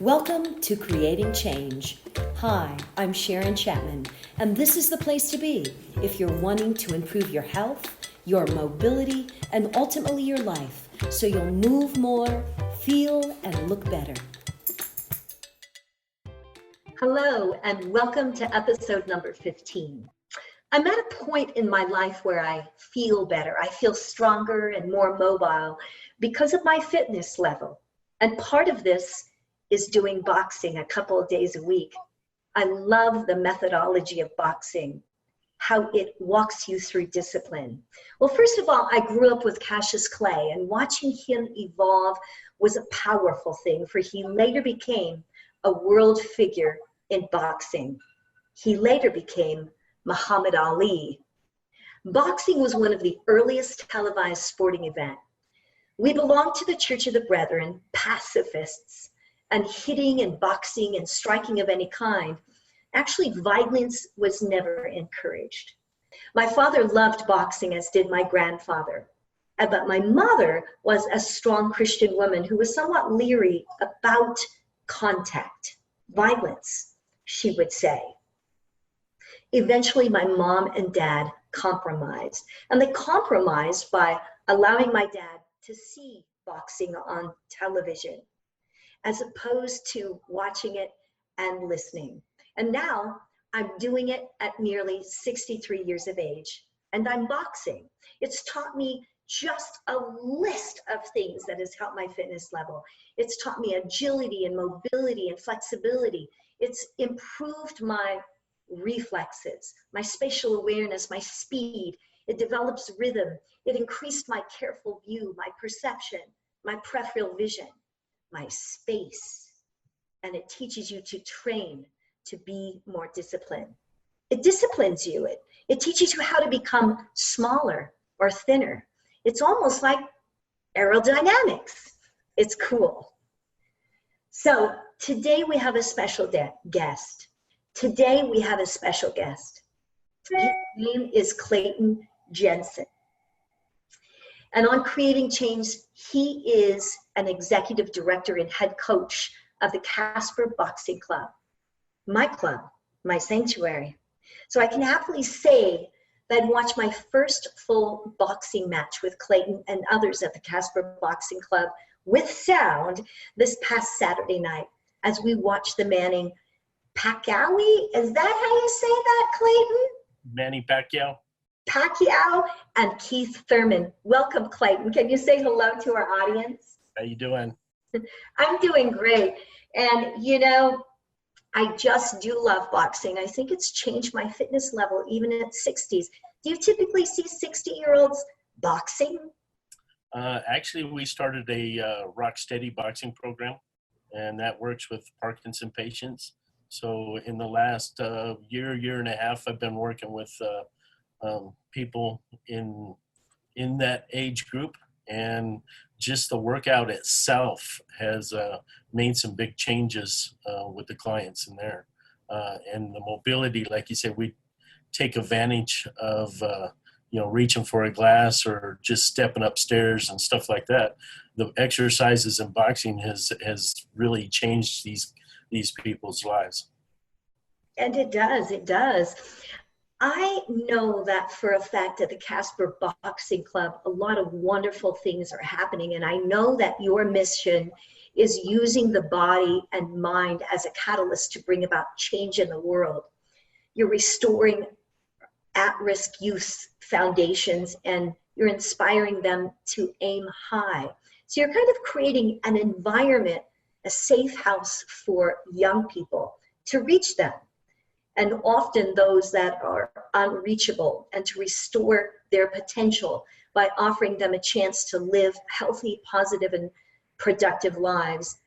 Welcome to Creating Change. Hi, I'm Sharon Chapman, and this is the place to be if you're wanting to improve your health, your mobility, and ultimately your life, so you'll move more, feel, and look better. Hello, and welcome to episode number 15. I'm at a point in my life where I feel better. I feel stronger and more mobile because of my fitness level. And part of this is doing boxing a couple of days a week. I love the methodology of boxing, how it walks you through discipline. Well, first of all, I grew up with Cassius Clay, and watching him evolve was a powerful thing, for he later became a world figure in boxing. He later became Muhammad Ali. Boxing was one of the earliest televised sporting events. We belonged to the Church of the Brethren, pacifists, and hitting and boxing and striking of any kind. Actually, violence was never encouraged. My father loved boxing, as did my grandfather. But my mother was a strong Christian woman who was somewhat leery about contact, violence, she would say. Eventually, my mom and dad compromised. And they compromised by allowing my dad to see boxing on television, as opposed to watching it and listening. And now I'm doing it at nearly 63 years of age, and I'm boxing. It's taught me just a list of things that has helped my fitness level. It's taught me agility and mobility and flexibility. It's improved my reflexes, my spatial awareness, my speed. It develops rhythm. It increased my careful view, my perception, my peripheral vision, my space. And it teaches you to train to be more disciplined. It disciplines you. It teaches you how to become smaller or thinner. It's almost like aerodynamics. It's cool. So today we have a special guest. Today we have a special guest. His name is Clayton Jensen. And on Creating Change, he is an executive director and head coach of the Casper Boxing Club, my sanctuary. So I can happily say that I watched my first full boxing match with Clayton and others at the Casper Boxing Club with sound this past Saturday night as we watched the Manning Pacquiao. Is that how you say that, Clayton? Manny Pacquiao. Pacquiao and Keith Thurman. Welcome, Clayton. Can you say hello to our audience? How you doing? I'm doing great. And you know, I just do love boxing. I think it's changed my fitness level even at 60s. Do you typically see 60-year-olds boxing? Actually, we started a rock steady boxing program, and that works with Parkinson patients. So in the last year and a half, I've been working with people in that age group, and just the workout itself has made some big changes with the clients in there. And the mobility, like you said, we take advantage of reaching for a glass or just stepping upstairs and stuff like that. The exercises in boxing has really changed these people's lives. And it does. I know that for a fact at the Casper Boxing Club, a lot of wonderful things are happening. And I know that your mission is using the body and mind as a catalyst to bring about change in the world. You're restoring at-risk youth foundations, and you're inspiring them to aim high. So you're kind of creating an environment, a safe house for young people to reach them, and often those that are unreachable, and to restore their potential by offering them a chance to live healthy, positive, and productive lives.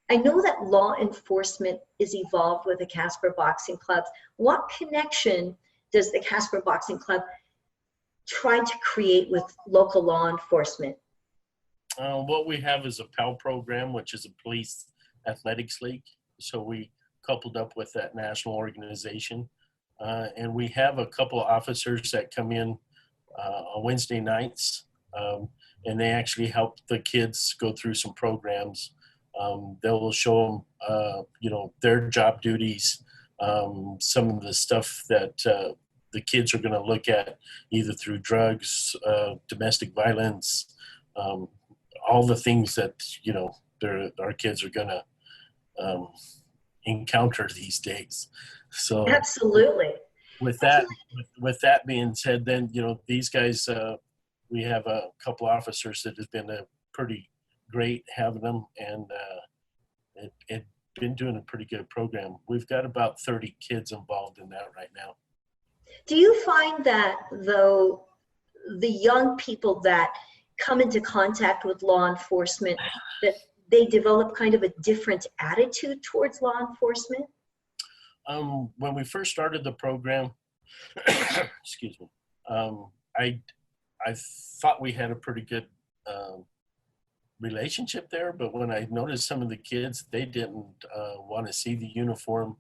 I know that law enforcement is evolved with the Casper Boxing Club. What connection does the Casper Boxing Club try to create with local law enforcement? What we have is a PAL program, which is a police athletics league. So we coupled up with that national organization. And we have a couple of officers that come in on Wednesday nights, and they actually help the kids go through some programs They will show them, their job duties, some of the stuff that the kids are going to look at, either through drugs, domestic violence, all the things that our kids are going to encounter these days. So Absolutely. with that Absolutely. with that being said, then these guys, we have a couple officers that has been pretty great having them, and it been doing a pretty good program. We've got about 30 kids involved in that right now. Do you find that, though, the young people that come into contact with law enforcement, that they develop kind of a different attitude towards law enforcement? When we first started the program, excuse me, I thought we had a pretty good relationship there, but when I noticed some of the kids, they didn't want to see the uniform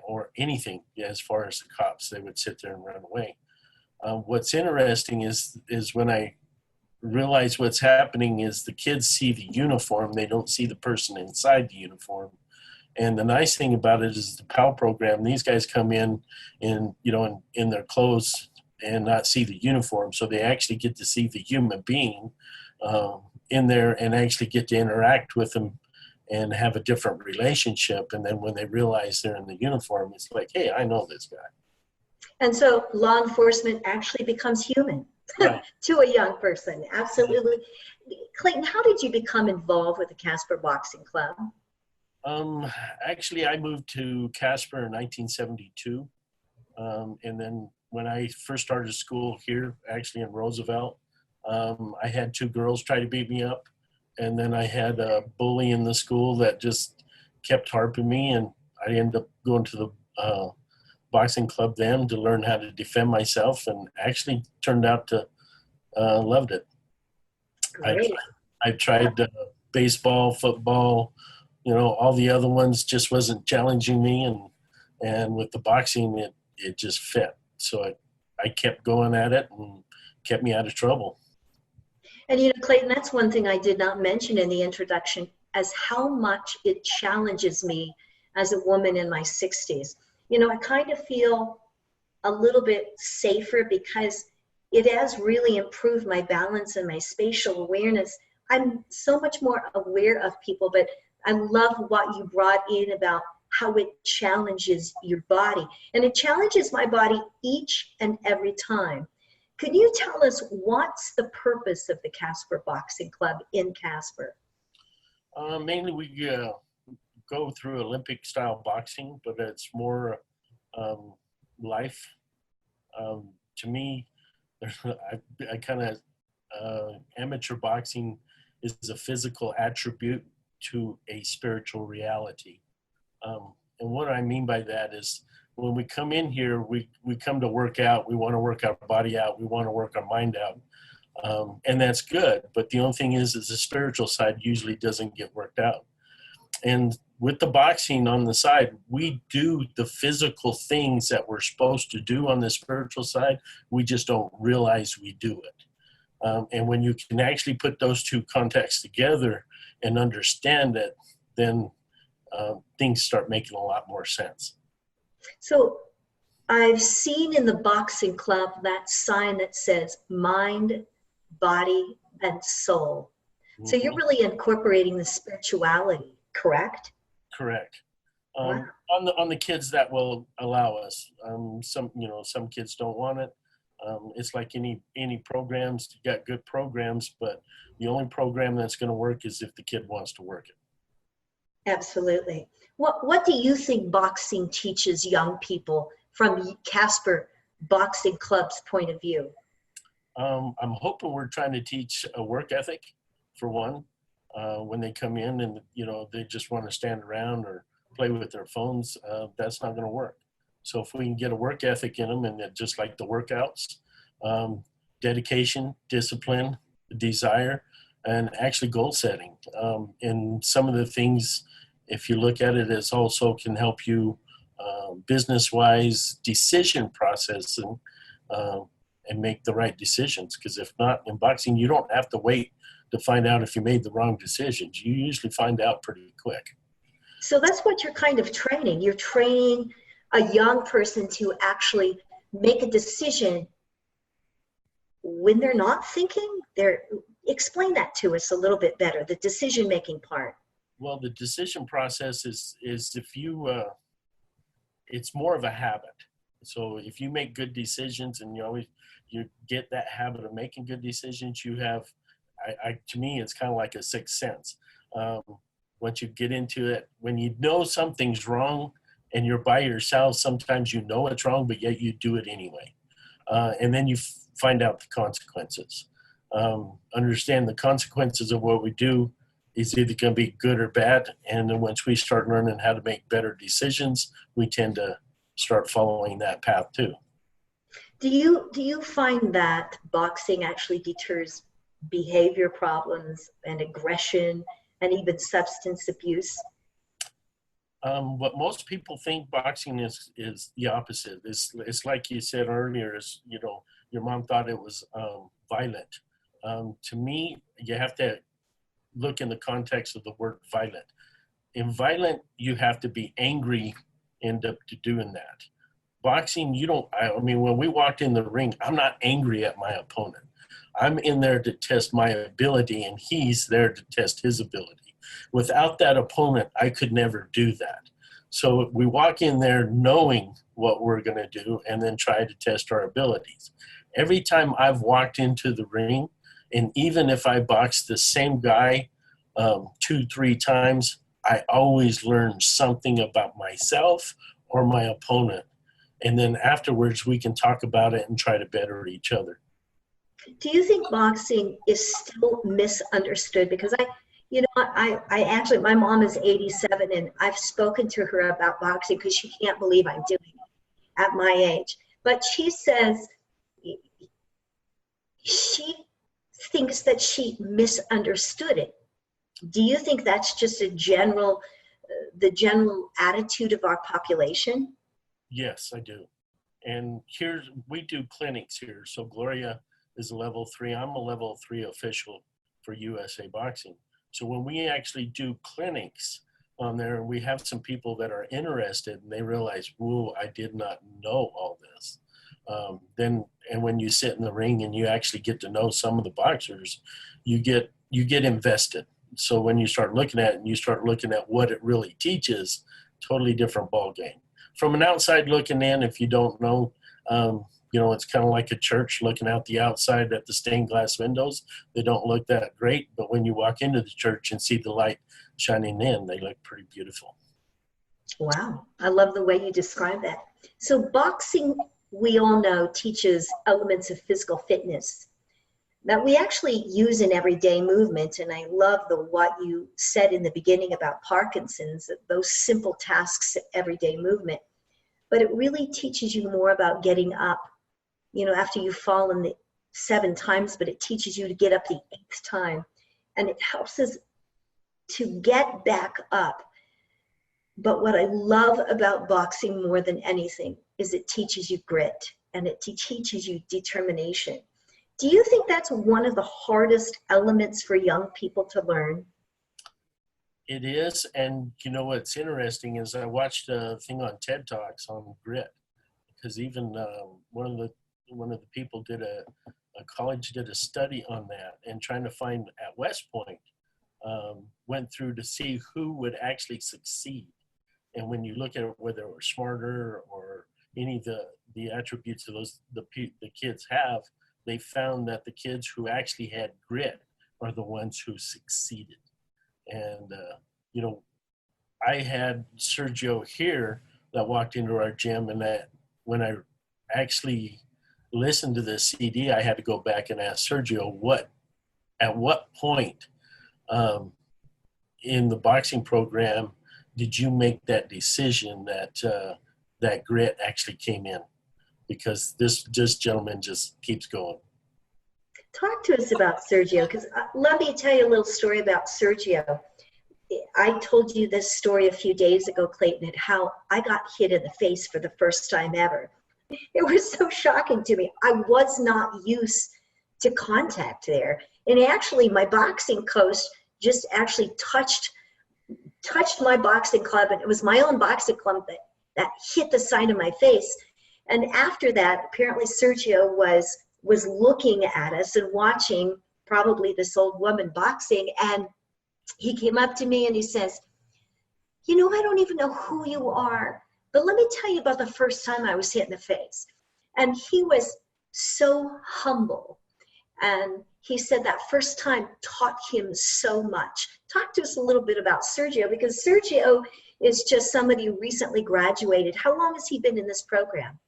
or anything as far as the cops. They would sit there and run away. What's interesting is when I realize what's happening is the kids see the uniform, they don't see the person inside the uniform. And the nice thing about it is the PAL program, these guys come in their clothes and not see the uniform, so they actually get to see the human being in there and actually get to interact with them and have a different relationship. And then when they realize they're in the uniform, it's like, hey, I know this guy. And so law enforcement actually becomes human. Right. To a young person. Absolutely. Clayton, how did you become involved with the Casper Boxing Club? Actually, I moved to Casper in 1972. And then when I first started school here, actually in Roosevelt, I had two girls try to beat me up. And then I had a bully in the school that just kept harping me. And I ended up going to the boxing club then to learn how to defend myself, and actually turned out to loved it. I tried baseball, football, all the other ones just wasn't challenging me, and with the boxing it just fit. So I kept going at it and kept me out of trouble. And Clayton, that's one thing I did not mention in the introduction, as how much it challenges me as a woman in my 60s. I kind of feel a little bit safer because it has really improved my balance and my spatial awareness. I'm so much more aware of people, but I love what you brought in about how it challenges your body. And it challenges my body each and every time. Could you tell us what's the purpose of the Casper Boxing Club in Casper? Mainly we go through Olympic style boxing, but it's more life. To me, I kind of amateur boxing is a physical attribute to a spiritual reality. And what I mean by that is when we come in here, we come to work out. We want to work our body out. We want to work our mind out. And that's good. But the only thing is the spiritual side usually doesn't get worked out. And with the boxing on the side, we do the physical things that we're supposed to do on the spiritual side. We just don't realize we do it. And when you can actually put those two contexts together and understand it, then things start making a lot more sense. So I've seen in the boxing club that sign that says mind, body, and soul. Mm-hmm. So you're really incorporating the spirituality, correct? Correct. Wow. On the kids that will allow us. Some kids don't want it. It's like any programs. You got good programs, but the only program that's going to work is if the kid wants to work it. Absolutely. What do you think boxing teaches young people from Casper Boxing Club's point of view? I'm hoping we're trying to teach a work ethic, for one. When they come in and they just want to stand around or play with their phones, that's not going to work. So if we can get a work ethic in them, and just like the workouts, dedication, discipline, desire, and actually goal setting. And some of the things, if you look at it, as also can help you business-wise, decision process, and and make the right decisions. Because if not, in boxing, you don't have to wait to find out if you made the wrong decisions. You usually find out pretty quick. So that's what you're kind of training. You're training a young person to actually make a decision when they're not thinking. Explain that to us a little bit better, the decision-making part. Well, the decision process is if you, it's more of a habit. So if you make good decisions and you get that habit of making good decisions, you have, to me, it's kind of like a sixth sense. Once you get into it, when you know something's wrong and you're by yourself, sometimes you know it's wrong, but yet you do it anyway. And then you find out the consequences. Understand the consequences of what we do is either going to be good or bad. And then once we start learning how to make better decisions, we tend to start following that path too. Do you find that boxing actually deters behavior problems and aggression and even substance abuse? What most people think boxing is the opposite. It's like you said earlier, your mom thought it was violent. To me, you have to look in the context of the word violent. In violent, you have to be angry into doing that. Boxing, when we walked in the ring, I'm not angry at my opponent. I'm in there to test my ability, and he's there to test his ability. Without that opponent, I could never do that. So we walk in there knowing what we're going to do and then try to test our abilities. Every time I've walked into the ring, and even if I box the same guy 2-3 times, I always learn something about myself or my opponent. And then afterwards, we can talk about it and try to better each other. Do you think boxing is still misunderstood? Because I actually, my mom is 87 and I've spoken to her about boxing because she can't believe I'm doing it at my age. But she says she thinks that she misunderstood it. Do you think that's just the general attitude of our population? Yes, I do. And we do clinics here. So Gloria is a level 3. I'm a level 3 official for USA Boxing. So when we actually do clinics on there, we have some people that are interested and they realize, whoa, I did not know all this. And when you sit in the ring and you actually get to know some of the boxers, you get invested. So when you start looking at it and you start looking at what it really teaches, totally different ball game. From an outside looking in, if you don't know, it's kind of like a church looking out the outside at the stained glass windows. They don't look that great, but when you walk into the church and see the light shining in, they look pretty beautiful. Wow, I love the way you describe that. So boxing, we all know, teaches elements of physical fitness that we actually use in everyday movement. And I love what you said in the beginning about Parkinson's, those simple tasks of everyday movement. But it really teaches you more about getting up, after you've fallen 7 times, but it teaches you to get up the 8th time. And it helps us to get back up. But what I love about boxing more than anything is it teaches you grit and it teaches you determination. Do you think that's one of the hardest elements for young people to learn? It is. And what's interesting is I watched a thing on TED Talks on grit, because even one of the people a college did a study on that, and trying to find at West Point, went through to see who would actually succeed. And when you look at it, whether it was smarter or any of the attributes of the kids have, they found that the kids who actually had grit are the ones who succeeded. And, I had Sergio here that walked into our gym, and that when I actually listened to this CD, I had to go back and ask Sergio, at what point in the boxing program did you make that decision that grit actually came in? Because this gentleman just keeps going. Talk to us about Sergio, because let me tell you a little story about Sergio. I told you this story a few days ago, Clayton, and how I got hit in the face for the first time ever. It was so shocking to me. I was not used to contact there. And actually, my boxing coach just actually touched my boxing club, and it was my own boxing club that hit the side of my face. And after that, apparently Sergio was looking at us and watching probably this old woman boxing, and he came up to me and he says, "You know, I don't even know who you are, but let me tell you about the first time I was hit in the face." And he was so humble. And he said that first time taught him so much. Talk to us a little bit about Sergio, because Sergio is just somebody who recently graduated. How long has he been in this program?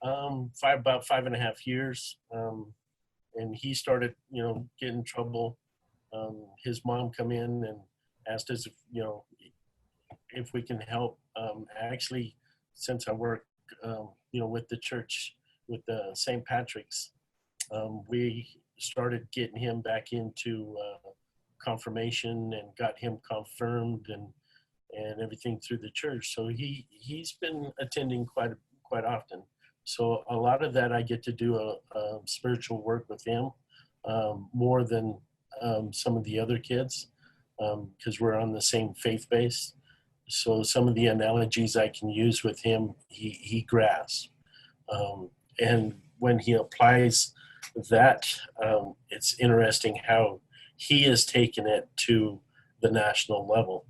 About 5.5 years. And he started, getting in trouble. His mom come in and asked us if we can help. Actually, since I work, with the church, with St. Patrick's, we started getting him back into confirmation and got him confirmed and everything through the church. So he's been attending quite often. So a lot of that I get to do a spiritual work with him more than some of the other kids, because we're on the same faith base. So some of the analogies I can use with him, he grasps. And when he applies that, it's interesting how he has taken it to the national level.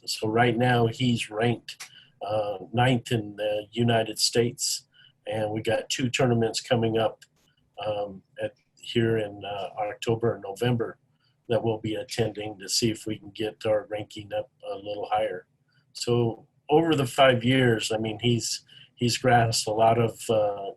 So right now he's ranked 9th in the United States, and we got 2 tournaments coming up here in October and November that we'll be attending to see if we can get our ranking up a little higher. So over the 5 years, I mean, he's grasped a lot of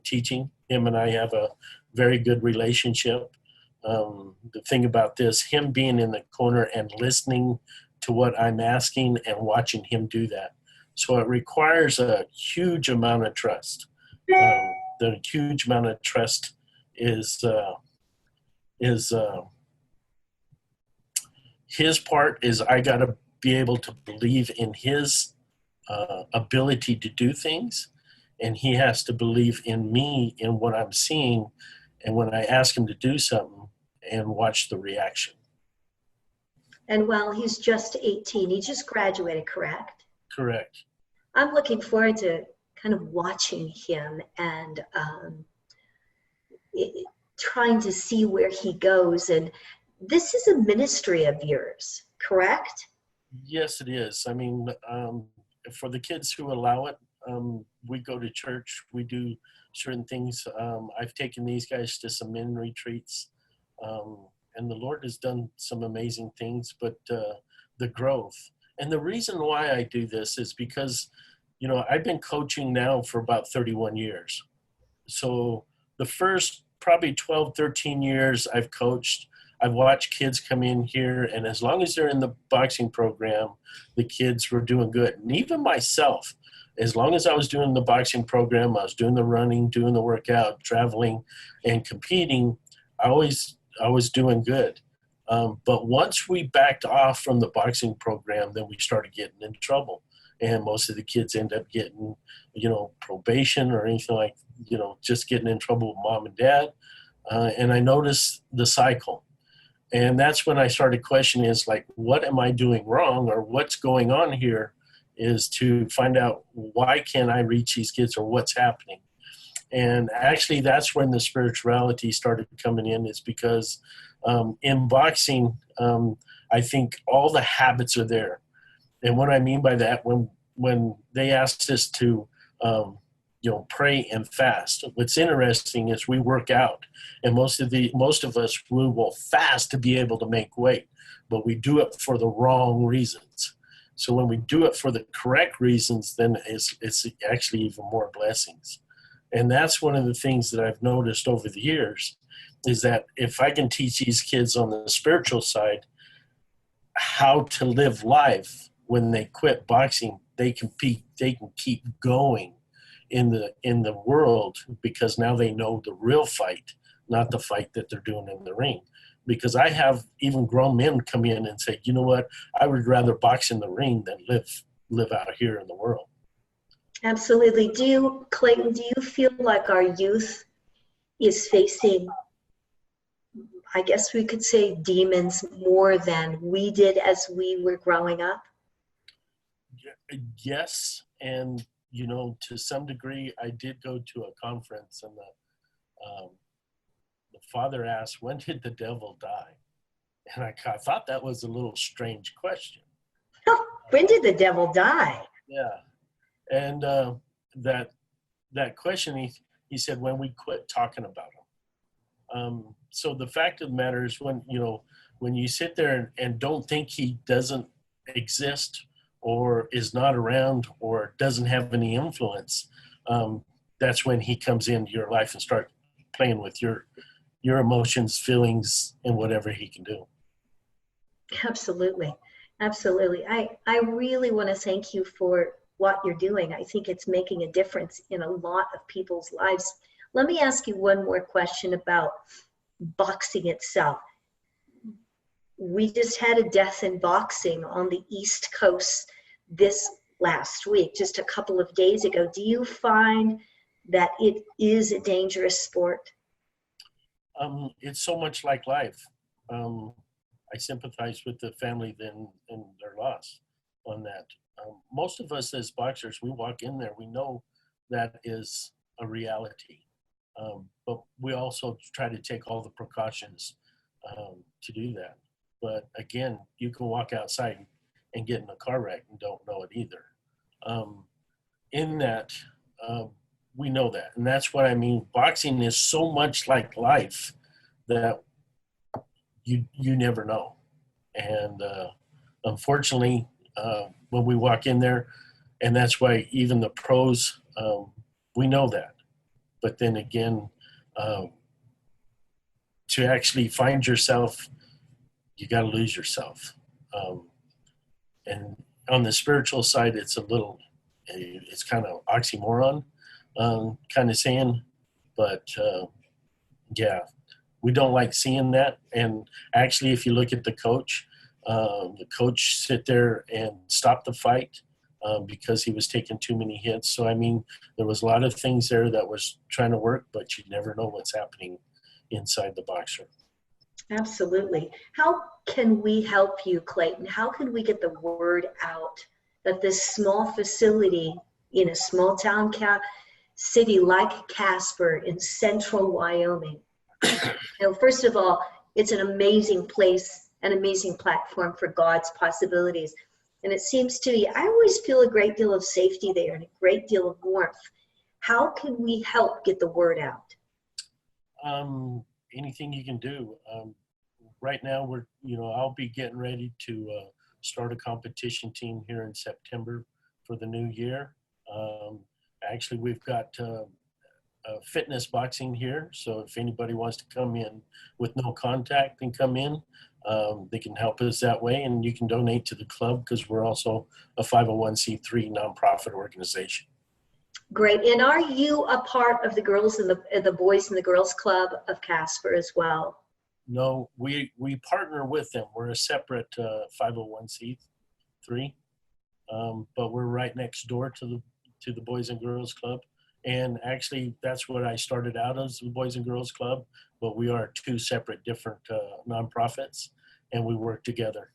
teaching. Him and I have a very good relationship. The thing about this, him being in the corner and listening to what I'm asking and watching him do that. So it requires a huge amount of trust. The huge amount of trust is his part is I got to be able to believe in his ability to do things, and he has to believe in me, in what I'm seeing, and when I ask him to do something, and watch the reaction. And while he's just 18, he just graduated, correct? Correct. I'm looking forward to kind of watching him and trying to see where he goes. And this is a ministry of yours, correct? Yes, it is. I mean, for the kids who allow it, we go to church, we do certain things. I've taken these guys to some men retreats, and the Lord has done some amazing things, but the growth. And the reason why I do this is because, I've been coaching now for about 31 years. So the first probably 12, 13 years I've coached, I've watched kids come in here, and as long as they're in the boxing program, the kids were doing good. And even myself, as long as I was doing the boxing program, I was doing the running, doing the workout, traveling, and competing, I was doing good. But once we backed off from the boxing program, then we started getting in trouble. And most of the kids end up getting, probation or anything like, just getting in trouble with mom and dad. And I noticed the cycle. And that's when I started questioning is like, what am I doing wrong, or what's going on here, is to find out why can't I reach these kids, or what's happening. And actually that's when the spirituality started coming in, is because in boxing, I think all the habits are there. And what I mean by that, when they asked us to, pray and fast, what's interesting is we work out, and most of us, we will fast to be able to make weight, but we do it for the wrong reasons. So when we do it for the correct reasons, then it's actually even more blessings. And that's one of the things that I've noticed over the years, is that if I can teach these kids on the spiritual side how to live life when they quit boxing, they can keep going in the world, because now they know the real fight, not the fight that they're doing in the ring. Because I have even grown men come in and say, you know what, I would rather box in the ring than live out here in the world. Absolutely. Clayton, do you feel like our youth is facing, I guess we could say, demons more than we did as we were growing up? Yes, and to some degree, I did go to a conference, and the father asked, "When did the devil die?" And I thought that was a little strange question. When did the devil die? Yeah, and that question, he said, when we quit talking about him. So the fact of the matter is, when you sit there and don't think he doesn't exist, or is not around, or doesn't have any influence, that's when he comes into your life and start playing with your emotions, feelings, and whatever he can do. Absolutely. Absolutely. I really want to thank you for what you're doing. I think it's making a difference in a lot of people's lives. Let me ask you one more question about boxing itself. We just had a death in boxing on the East Coast this last week, just a couple of days ago. Do you find that it is a dangerous sport? It's so much like life. I sympathize with the family in their loss on that. Most of us as boxers, we walk in there, we know that is a reality. But we also try to take all the precautions to do that. But again, you can walk outside and get in a car wreck and don't know it either. In that, we know that. And that's what I mean. Boxing is so much like life that you never know. And unfortunately, when we walk in there, and that's why even the pros, we know that. But then again, to actually find yourself, you got to lose yourself. And on the spiritual side, it's kind of oxymoron, kind of saying, but yeah, we don't like seeing that. And actually, if you look at the coach sit there and stop the fight because he was taking too many hits. So, I mean, there was a lot of things there that was trying to work, but you never know what's happening inside the boxer. Absolutely. How can we help you, Clayton? How can we get the word out that this small facility in a small town city like Casper in Central Wyoming? First of all, it's an amazing place, an amazing platform for God's possibilities. And it seems to me, I always feel a great deal of safety there and a great deal of warmth. How can we help get the word out? Anything you can do. Right now, I'll be getting ready to start a competition team here in September for the new year. Actually, we've got fitness boxing here, so if anybody wants to come in with no contact and come in, they can help us that way, and you can donate to the club because we're also a 501c3 nonprofit organization. Great. And are you a part of the girls and the boys and the girls club of Casper as well? No, we partner with them. We're a separate 501c3, but we're right next door to the Boys and Girls Club. And actually, that's what I started out as, the Boys and Girls Club, but we are two separate, different nonprofits, and we work together.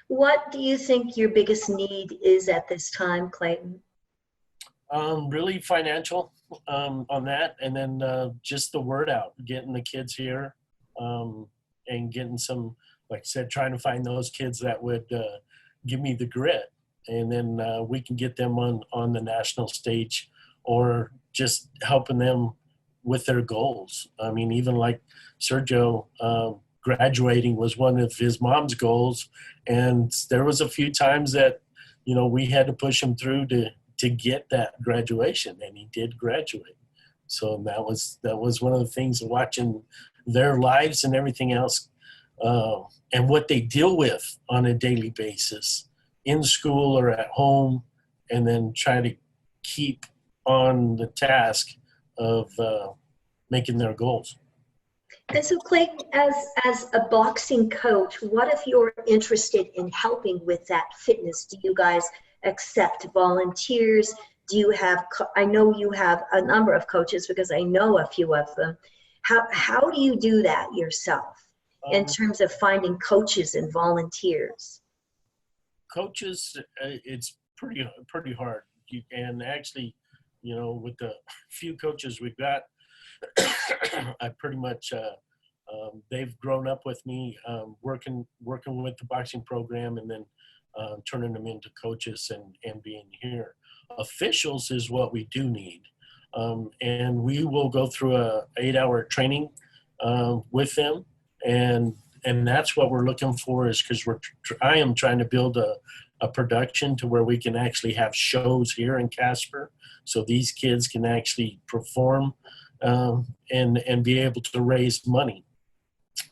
What do you think your biggest need is at this time, Clayton? Really financial on that, and then just the word out, getting the kids here, and getting some, like I said, trying to find those kids that would give me the grit, and then we can get them on the national stage, or just helping them with their goals. I mean, even like Sergio, graduating was one of his mom's goals, and there was a few times that we had to push him through to get that graduation, and he did graduate. So that was one of the things, watching their lives and everything else, and what they deal with on a daily basis in school or at home, and then try to keep on the task of making their goals. And so, Clayton, as a boxing coach, what if you're interested in helping with that fitness? Do you guys accept volunteers? Do you have, I know you have a number of coaches because I know a few of them. How do you do that yourself in terms of finding coaches and volunteers? Coaches, it's pretty hard. And actually, with the few coaches we've got, I pretty much, they've grown up with me, working with the boxing program, and then turning them into coaches and being here. Officials is what we do need. And we will go through a 8-hour training with them. And that's what we're looking for, is because I am trying to build a production to where we can actually have shows here in Casper, so these kids can actually perform and be able to raise money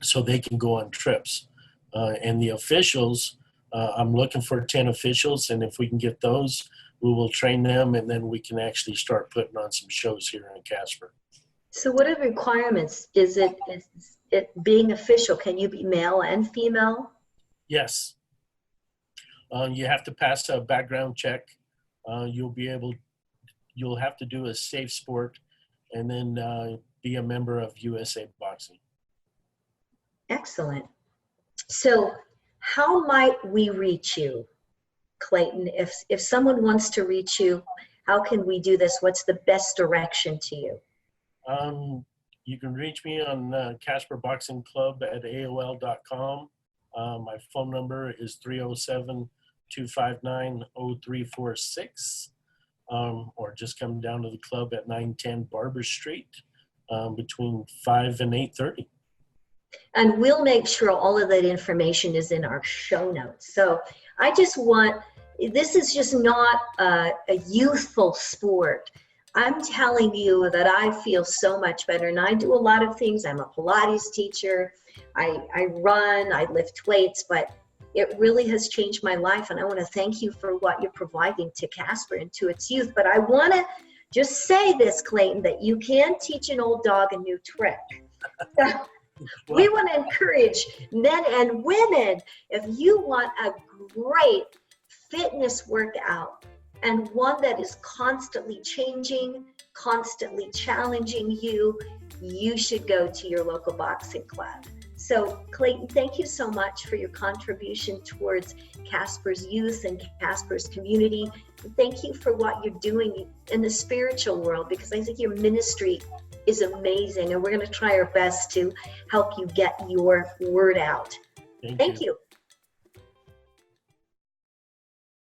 so they can go on trips. And the officials, I'm looking for 10 officials, and if we can get those, we will train them, and then we can actually start putting on some shows here in Casper. So what are the requirements? Is it being official? Can you be male and female? Yes. You have to pass a background check. You'll have to do a safe sport, and then be a member of USA Boxing. Excellent. So how might we reach you, Clayton? If someone wants to reach you, how can we do this? What's the best direction to you? You can reach me on Casper Boxing Club at AOL.com. My phone number is 307-259-0346. Or just come down to the club at 910 Barber Street between 5 and 8:30. And we'll make sure all of that information is in our show notes. So I just want, this is just not a youthful sport. I'm telling you that I feel so much better, and I do a lot of things. I'm a Pilates teacher. I run, I lift weights, but it really has changed my life, and I want to thank you for what you're providing to Casper and to its youth. But I want to just say this, Clayton, that you can teach an old dog a new trick. We want to encourage men and women, if you want a great fitness workout and one that is constantly changing, constantly challenging you, you should go to your local boxing club. So Clayton, thank you so much for your contribution towards Casper's youth and Casper's community. Thank you for what you're doing in the spiritual world, because I think your ministry is amazing, and we're going to try our best to help you get your word out. Thank you.